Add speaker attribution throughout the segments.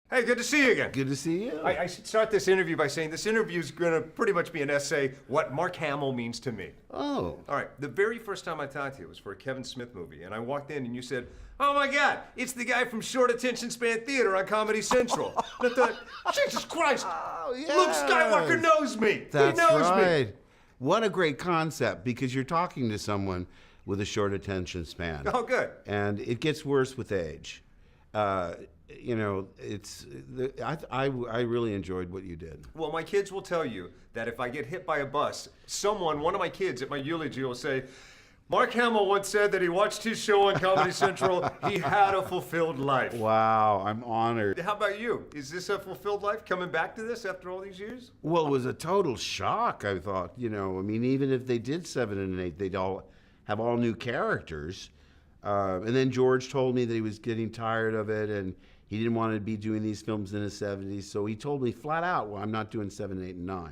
Speaker 1: Hey, good to see you again.
Speaker 2: Good to see you.
Speaker 1: I should start this interview by saying this interview is going to pretty much be an essay, what Mark Hamill means to me.
Speaker 2: Oh.
Speaker 1: All right, the very first time I talked to you was for a Kevin Smith movie, and I walked in and you said, "Oh my God, it's the guy from Short Attention Span Theater on Comedy Central." And I thought, Jesus Christ,
Speaker 2: Oh, yes.
Speaker 1: Luke Skywalker knows me.
Speaker 2: That's
Speaker 1: he knows
Speaker 2: right.
Speaker 1: me.
Speaker 2: What a great concept, because you're talking to someone with a short attention span.
Speaker 1: Oh, good.
Speaker 2: And it gets worse with age. I really enjoyed what you did.
Speaker 1: Well, my kids will tell you that if I get hit by a bus, one of my kids at my eulogy will say, Mark Hamill once said that he watched his show on Comedy Central. He had a fulfilled life.
Speaker 2: Wow, I'm honored.
Speaker 1: How about you? Is this a fulfilled life, coming back to this after all these years?
Speaker 2: Well, it was a total shock, I thought. Even if they did 7 and 8, they'd all have all new characters. And then George told me that he was getting tired of it and he didn't want to be doing these films in his 70s. So he told me flat out, well, I'm not doing 7, 8, and 9.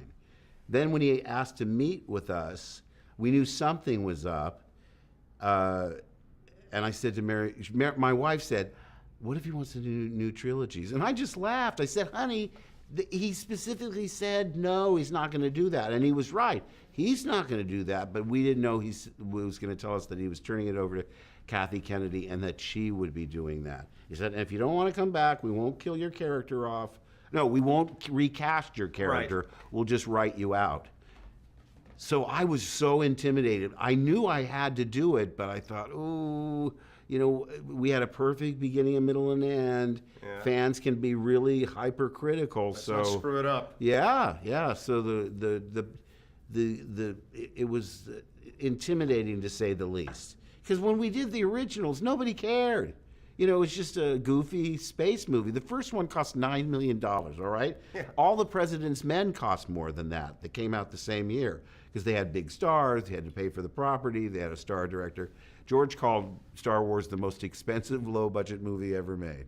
Speaker 2: Then when he asked to meet with us, we knew something was up. And I said to Mary, my wife said, what if he wants to do new trilogies? And I just laughed. I said, honey, he specifically said, no, he's not going to do that. And he was right. He's not going to do that, but we didn't know he was going to tell us that he was turning it over to Kathy Kennedy and that she would be doing that. He said, if you don't want to come back, we won't kill your character off. No, we won't recast your character. Right. We'll just write you out. So I was so intimidated. I knew I had to do it, but I thought, ooh, we had a perfect beginning, a middle, and end. Yeah. Fans can be really hypercritical.
Speaker 1: Let's not screw it up.
Speaker 2: Yeah. So it was intimidating, to say the least. Because when we did the originals, nobody cared. It was just a goofy space movie. The first one cost $9 million, all right? Yeah. All the President's Men cost more than that. They came out the same year because they had big stars, they had to pay for the property, they had a star director. George called Star Wars the most expensive low-budget movie ever made.